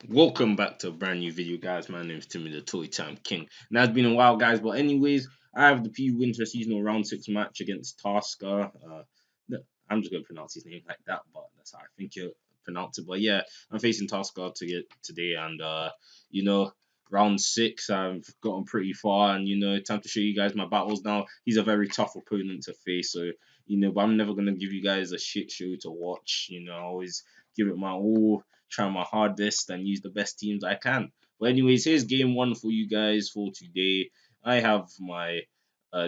Welcome back to a brand new video, guys. My name is Timmy, the Toy Time King. Now it's been a while, guys, but anyways, I have the P Winter Seasonal Round 6 match against Taskr. I'm just gonna pronounce his name like that, but that's how I think you pronounce it. But yeah, I'm facing Taskr to get today, and you know, round 6, I've gotten pretty far, and time to show you guys my battles now. He's a very tough opponent to face, so but I'm never gonna give you guys a shit show to watch. I always give it my all, try my hardest, and use the best teams I can. But anyways, here's game one for you guys for today. I have my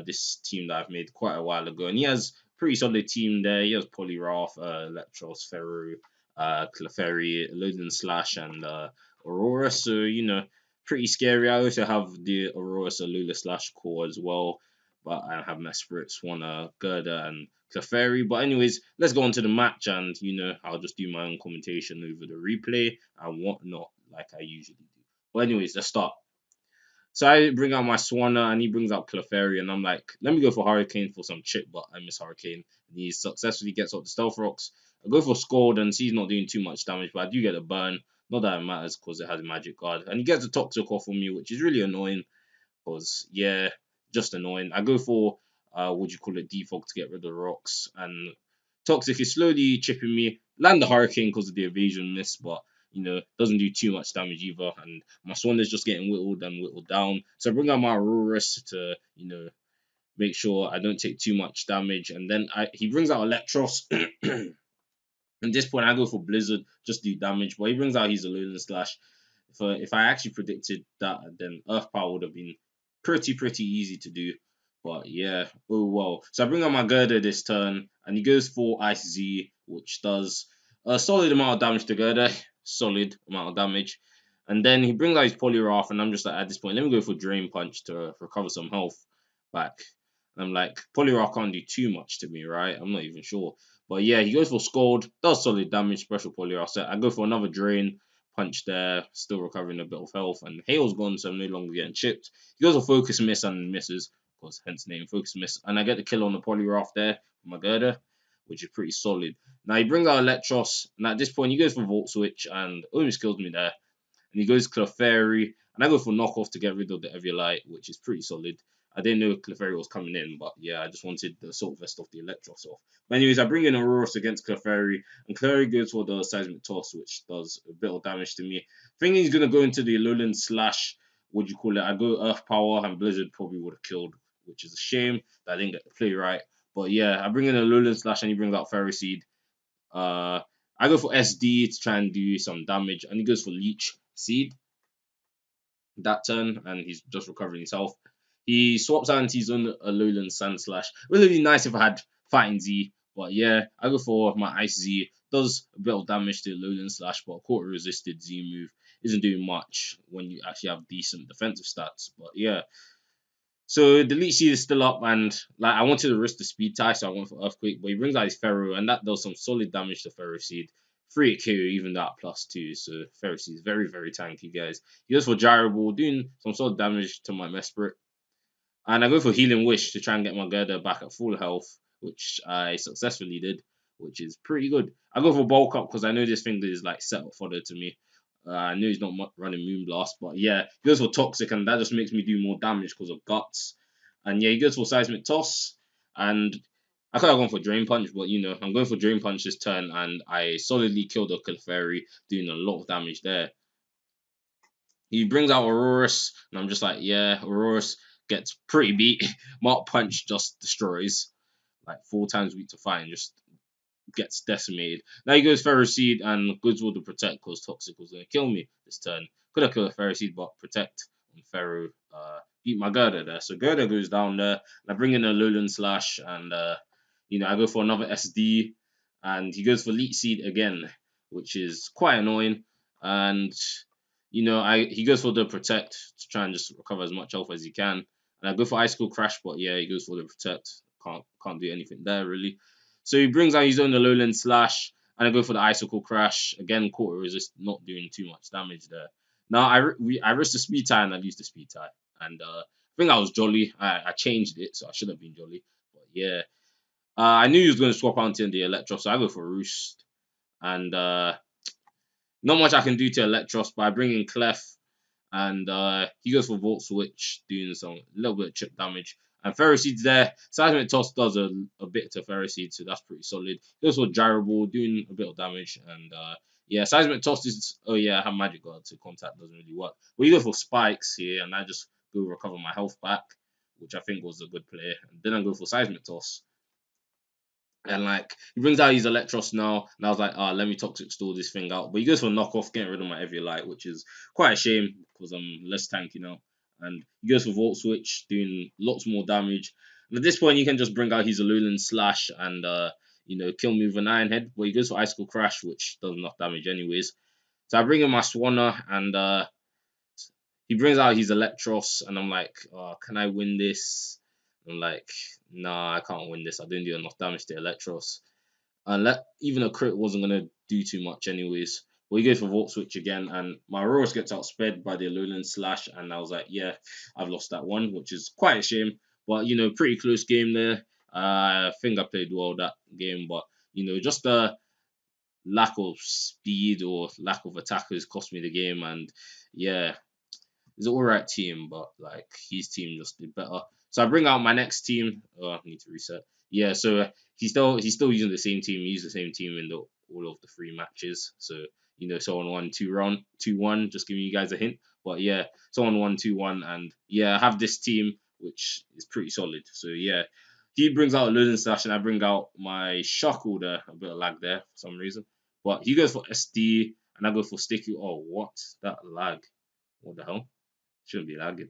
this team that I've made quite a while ago, and he has pretty solid team there. He has Polyrath, Electros, Ferro, Clefairy, Loden Slash, and Aurora. So pretty scary. I also have the Aurora Alula Slash core as well, but I have Mesprit, Swanna, Gerda, and Clefairy. But anyways, let's go on to the match, and I'll just do my own commentation over the replay and whatnot, like I usually do. But anyways, let's start. So I bring out my Swanna and he brings out Clefairy, and I'm like, let me go for Hurricane for some chip, but I miss Hurricane. And he successfully gets up the Stealth Rocks. I go for Scald, and he's not doing too much damage, but I do get a burn. Not that it matters because it has a Magic Guard. And he gets a Toxic off on me, which is really annoying because, yeah, just annoying. I go for, what do you call it, Defog to get rid of the rocks. And Toxic is slowly chipping me. Land the Hurricane because of the evasion miss, but doesn't do too much damage either. And my Swan is just getting whittled and whittled down. So I bring out my Aurorus to, make sure I don't take too much damage. And then he brings out Electros. At this point, I go for Blizzard, just do damage. But he brings out his Alolan Slash. If I actually predicted that, then Earth Power would have been pretty easy to do. But yeah, oh well. So I bring out my Gerda this turn, and he goes for Ice Z, which does a solid amount of damage to Gerda. Solid amount of damage. And then he brings out his Poliwrath, and I'm just like, at this point, let me go for Drain Punch to recover some health back. And I'm like, Poliwrath can't do too much to me, right? I'm not even sure. But yeah, he goes for Scald, does solid damage, special Poliwrath set. I go for another Drain Punch there, still recovering a bit of health, and Hail's gone, so I'm no longer getting chipped. He goes for Focus Miss and misses, of course, hence name Focus Miss. And I get the kill on the Poliwrath there for my Gerda, which is pretty solid. Now he brings out Electros, and at this point he goes for Volt Switch and almost kills me there. And he goes Clefairy, and I go for Knockoff to get rid of the Eviolite, which is pretty solid. I didn't know Clefairy was coming in, but yeah, I just wanted the Assault Vest off the Electros off. But anyways, I bring in Aurorus against Clefairy, and Clefairy goes for the Seismic Toss, which does a bit of damage to me. Thinking he's going to go into the Alolan Slash, what do you call it? I go Earth Power, and Blizzard probably would have killed, which is a shame that I didn't get the play right. But yeah, I bring in a Alolan Slash, and he brings out Fairy Seed. Uh, I go for SD to try and do some damage, and he goes for Leech Seed that turn, and he's just recovering his health. He swaps out into his own Alolan Sand Slash. It would be nice if I had Fighting Z, but yeah, I go for my Ice Z. Does a bit of damage to Alolan Slash, but a quarter resisted Z move isn't doing much when you actually have decent defensive stats. But yeah, so the Leech Seed is still up, and like I wanted to risk the speed tie, so I went for Earthquake, but he brings out his Ferro, and that does some solid damage to Ferro Seed. 3 KO, even that +2, so Ferro Seed is very tanky, guys. He goes for Gyro Ball, doing some solid damage to my Mesprit. And I go for Healing Wish to try and get my Gerda back at full health, which I successfully did, which is pretty good. I go for Bulk Up because I know this thing is like set up fodder to me. I know he's not running Moonblast, but yeah, he goes for Toxic, and that just makes me do more damage because of Guts. And yeah, he goes for Seismic Toss, and I could have gone for Drain Punch, but I'm going for Drain Punch this turn, and I solidly killed the Clefairy, doing a lot of damage there. He brings out Aurorus, and I'm just like, yeah, Aurorus gets pretty beat. Mark Punch just destroys, like 4 times weak to fight, and just gets decimated. Now he goes Ferroseed and goes for the Protect because Toxic was going to kill me this turn. Could have killed a Ferroseed, but Protect on Ferro beat my Gerda there. So Gerda goes down there, and I bring in a Alolan Slash, and I go for another SD, and he goes for Leech Seed again, which is quite annoying. And he goes for the Protect to try and just recover as much health as he can. And I go for Icicle Crash, but yeah, he goes for the Protect. Can't do anything there really. So he brings out his own Alolan Slash, and I go for the Icicle Crash. Again, quarter resist, not doing too much damage there. Now I risked the speed tie and I used the speed tie. And I think I was jolly. I changed it, so I should have been jolly. But yeah. I knew he was going to swap out into the Electro, so I go for Roost. And Not much I can do to Electros, but I bring in Clef, and he goes for Volt Switch, doing some a little bit of chip damage. And Ferroseed's there. Seismic Toss does a bit to Ferroseed, so that's pretty solid. He goes for Gyro Ball, doing a bit of damage. And yeah, Seismic Toss is, oh yeah, I have Magic Guard, so contact doesn't really work. But you go for Spikes here, and I just go recover my health back, which I think was a good play. And then I go for Seismic Toss. And like he brings out his Electros now, and I was like, let me Toxic Store this thing out. But he goes for knockoff, getting rid of my Eviolite, which is quite a shame because I'm less tanky now. And he goes for Volt Switch, doing lots more damage. And at this point, you can just bring out his Alolan Slash and kill me with an Iron Head. But he goes for Icicle Crash, which does enough damage anyways. So I bring in my Swanna, and he brings out his Electros, and I'm like, can I win this? I'm like, nah, I can't win this. I didn't do enough damage to Electros. And even a crit wasn't going to do too much anyways. Well, he goes for Volt Switch again, and my Aurorus gets outsped by the Alolan Slash, and I was like, yeah, I've lost that one, which is quite a shame. But, pretty close game there. I think I played well that game, but, just the lack of speed or lack of attackers cost me the game, and yeah, it's an alright team, but like his team just did better. So I bring out my next team. Oh, I need to reset. Yeah, so he's still using the same team. He used the same team in all of the three matches. So someone won 2-1. Just giving you guys a hint. But yeah, someone won 2-1, and yeah, I have this team which is pretty solid. So yeah, he brings out a Luden Slash, and I bring out my Shuckle there. A bit of lag there for some reason. But he goes for SD, and I go for Sticky. Oh, what? That lag. What the hell? Shouldn't be lagging.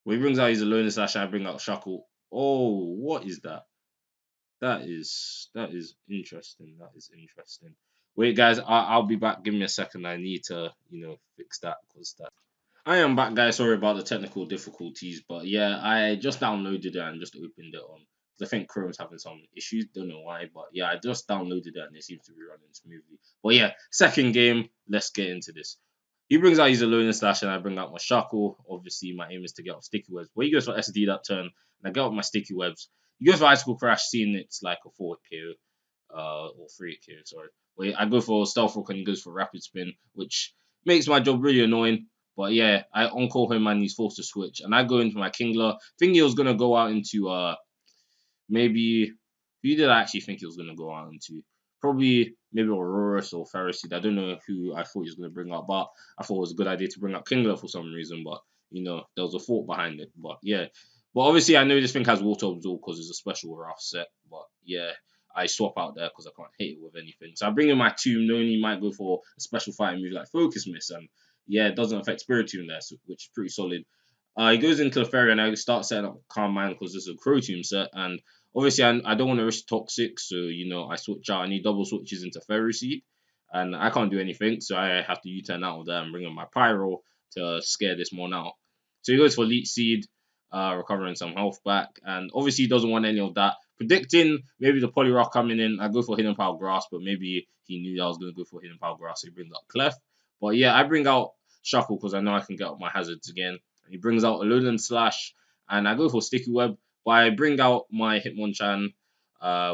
When he brings out his Alolan Slash, I bring out Shuckle. Oh, what is that? That is interesting. That is interesting. Wait, guys, I'll be back. Give me a second. I need to fix that because that. I am back, guys. Sorry about the technical difficulties, but yeah, I just downloaded it and just opened it on. Because I think Chrome's having some issues. Don't know why, but yeah, I just downloaded it and it seems to be running smoothly. But yeah, second game. Let's get into this. He brings out his Alolan Slash, and I bring out my Shackle. Obviously, my aim is to get off Sticky Webs. But he goes for SD that turn, and I get off my Sticky Webs. He goes for Icicle Crash, seeing it's like a forward KO, or free KO, sorry. But I go for Stealth Rock, and he goes for Rapid Spin, which makes my job really annoying. But yeah, I on-call him, and he's forced to switch. And I go into my Kingler. Thinking he was going to go out into maybe who did I actually think he was going to go on to? Probably maybe Aurorus or Pharisee. I don't know who I thought he was going to bring up, but I thought it was a good idea to bring up Kingler for some reason. But there was a thought behind it. But yeah, but obviously I know this thing has Water Absorb because it's a special rough set. But yeah, I swap out there because I can't hit it with anything. So I bring in my Tomb, knowing he might go for a special fighting move like Focus Miss, and yeah, it doesn't affect Spiritomb there, which is pretty solid. He goes into the Fairy, and I start setting up Calm Mind because this is a Crow Tomb set, and obviously, I don't want to risk Toxic, so I switch out. I need double switches into Fairy Seed, and I can't do anything, so I have to U-turn out of there and bring in my Pyro to scare this one out. So he goes for Leech Seed, recovering some health back, and obviously he doesn't want any of that. Predicting maybe the Poliwrath coming in, I go for Hidden Power Grass, but maybe he knew I was going to go for Hidden Power Grass, so he brings out Clef. But yeah, I bring out Shuckle because I know I can get up my hazards again. He brings out Alolan Slash, and I go for Sticky Web. But I bring out my Hitmonchan,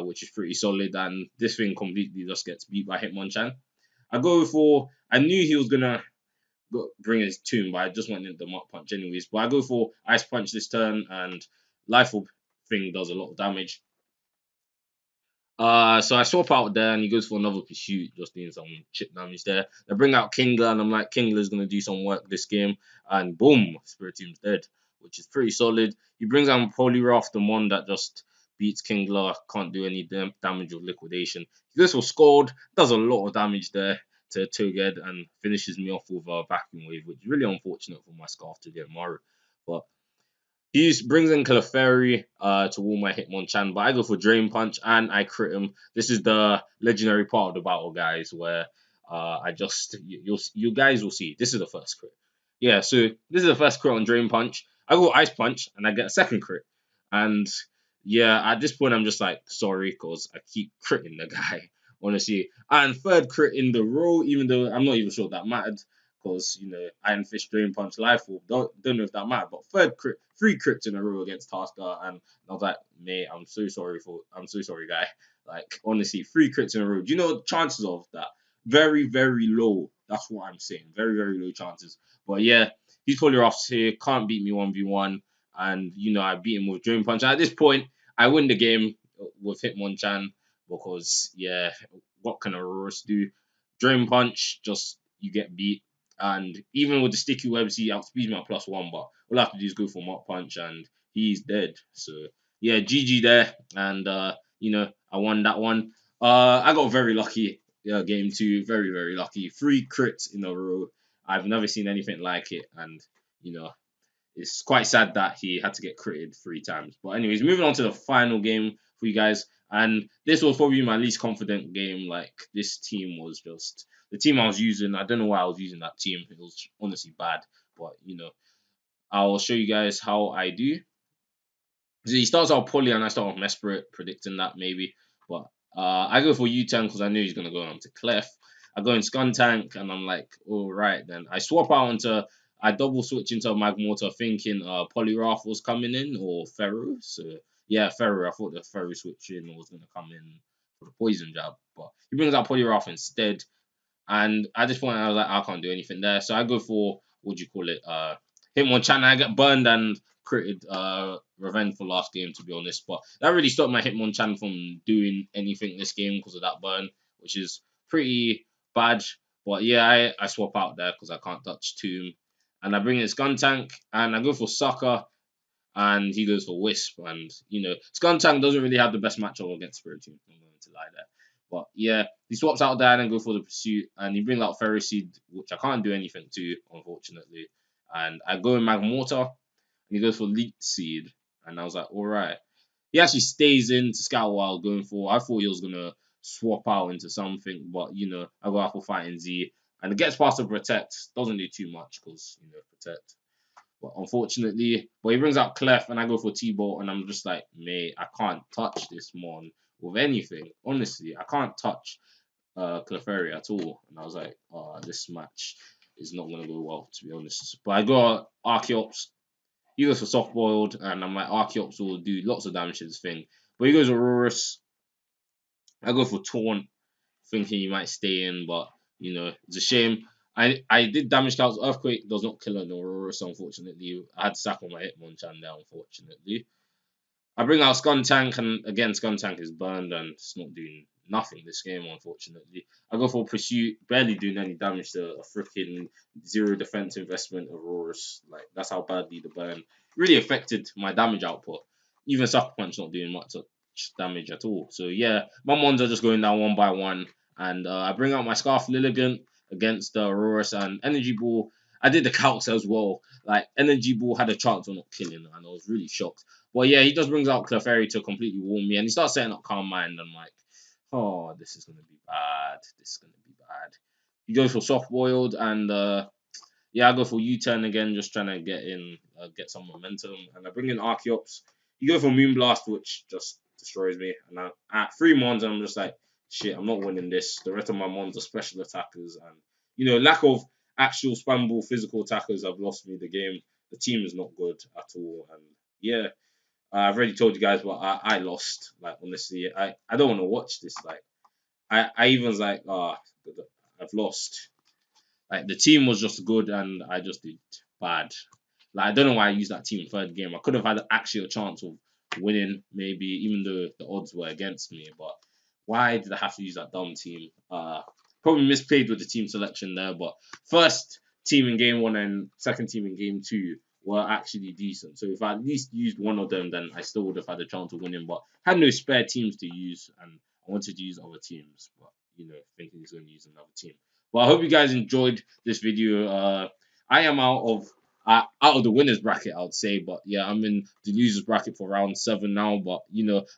which is pretty solid, and this thing completely just gets beat by Hitmonchan. I knew he was gonna bring his Tomb, but I just went into the Mach Punch anyways. But I go for Ice Punch this turn, and Life Orb thing does a lot of damage. So I swap out there, and he goes for another pursuit, just doing some chip damage there. I bring out Kingler, and I'm like, Kingler's gonna do some work this game, and boom, Spiritom's dead, which is pretty solid. He brings out Poliwrath, the one that just beats Kingler, can't do any damage with liquidation. He goes for Scald, does a lot of damage there to Toged, and finishes me off with a Vacuum Wave, which is really unfortunate for my Scarf to get Maru. But he brings in Clefairy to wall my Hitmonchan, but I go for Drain Punch and I crit him. This is the legendary part of the battle, guys, where you guys will see. This is the first crit. Yeah, so this is the first crit on Drain Punch. I go Ice Punch and I get a second crit. And yeah, at this point I'm just like sorry because I keep critting the guy, honestly. And third crit in the row, even though I'm not even sure that mattered because Iron Fist, Drain Punch, Life Orb. Don't know if that mattered, but three crits in a row against Taskr, and I was like, mate, I'm so sorry, guy. Like honestly, three crits in a row. Do you know the chances of that? very, very low. That's what I'm saying. Very, very low chances. But yeah, he's fully off here. Can't beat me 1v1. And, I beat him with Dream Punch. At this point, I win the game with Hitmonchan because, yeah, what can a Aurorus do? Dream Punch, just you get beat. And even with the sticky webs, he outspeeds me at +1. But all I have to do is go for Mach Punch and he's dead. So, yeah, GG there. And, I won that one. I got very lucky. Yeah, game two, very, very lucky. 3 crits in a row. I've never seen anything like it, and you know, it's quite sad that he had to get critted 3 times. But anyways, moving on to the final game for you guys, and this was probably my least confident game. Like this team was just the team I was using. I don't know why I was using that team. It was honestly bad, but I'll show you guys how I do. So he starts out poorly, and I start off Mesprit, predicting that maybe. But I go for U-turn because I knew he's gonna go on to Clef. I go in Skuntank, and I'm like, all right, then I swap out into. I double switch into Magmortar, thinking Poliwrath was coming in or Feru. So yeah, Feru. I thought the Feru switch in was gonna come in for the poison jab, but he brings out Poliwrath instead. And at this point, I was like, I can't do anything there. So I go for, what do you call it? Hitmonchan. I get burned and critted Revenge for last game, to be honest. But that really stopped my Hitmonchan from doing anything this game because of that burn, which is pretty bad. But yeah, I swap out there because I can't touch Tomb. And I bring in Skuntank and I go for Sucker and he goes for Wisp. And Skuntank doesn't really have the best matchup against Spirit Team. I'm going to lie there. But yeah, he swaps out there and then go for the Pursuit, and he brings out Ferroseed, which I can't do anything to, unfortunately. And I go in Magmortar, and he goes for Leech Seed, and I was like, all right. He actually stays in to Scout Wild going for. I thought he was gonna swap out into something, but I go out for Fighting Z, and it gets past the Protect. Doesn't do too much because Protect. But unfortunately, he brings out Clef and I go for T-Bolt and I'm just like, mate, I can't touch this Mon with anything. Honestly, I can't touch Clefairy at all. And I was like, oh, this match is not going to go well, to be honest. But I got Archeops. He goes for Soft Boiled and I'm like, Archeops will do lots of damage to this thing. But he goes Aurorus. I go for Taunt, thinking he might stay in, but it's a shame. I did damage counts. Earthquake does not kill an Aurora, so unfortunately, I had to sack on my Hitmonchan there, unfortunately. I bring out Skuntank, and again, Skuntank is burned and it's not doing nothing this game, unfortunately. I go for Pursuit, barely doing any damage to a freaking zero defense investment Auroras. Like, that's how badly the burn really affected my damage output. Even Sucker Punch not doing much damage at all. So, yeah, my mons are just going down one by one. And I bring out my Scarf Lilligant against the Auroras and Energy Ball. I did the calcs as well. Like, Energy Ball had a chance of not killing, and I was really shocked. Well, yeah, he just brings out Clefairy to completely warm me, and he starts setting up Calm Mind. I'm like, oh, this is gonna be bad. This is gonna be bad. He goes for Soft Boiled, and yeah, I go for U-turn again, just trying to get some momentum, and I bring in Archeops. You go for Moonblast, which just destroys me, and at 3 mons, I'm just like, shit, I'm not winning this. The rest of my mons are special attackers, and lack of actual spammable physical attackers have lost me the game. The team is not good at all, and yeah. I've already told you guys, but I lost. Like, honestly, I don't want to watch this. Like, I even was like, I've lost. Like, the team was just good and I just did bad. Like, I don't know why I used that team third game. I could have had actually a chance of winning, maybe, even though the odds were against me. But why did I have to use that dumb team? Probably misplayed with the team selection there. But first team in game one and second team in game two were actually decent. So if I at least used one of them, then I still would have had a chance of winning. But I had no spare teams to use, and I wanted to use other teams. But thinking he's going to use another team. Well, I hope you guys enjoyed this video. I am out of the winners bracket, I would say, but yeah, I'm in the losers bracket for round 7 now. But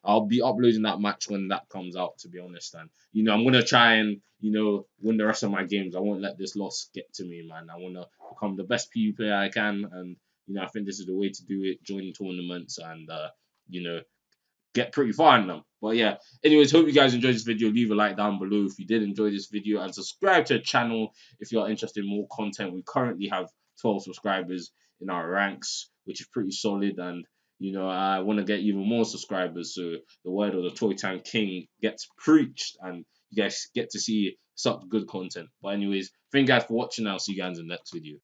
I'll be uploading that match when that comes out, to be honest. And I'm gonna try and win the rest of my games. I won't let this loss get to me, man. I wanna become the best PU player I can, and I think this is the way to do it. Join tournaments and you know get pretty far in them. But yeah, anyways, hope you guys enjoyed this video. Leave a like down below if you did enjoy this video, and subscribe to the channel if you're interested in more content. We currently have 12 subscribers in our ranks, which is pretty solid, and I want to get even more subscribers so the word of the Toy Time King gets preached and you guys get to see such good content. But anyways, thank you guys for watching. I'll see you guys in the next video.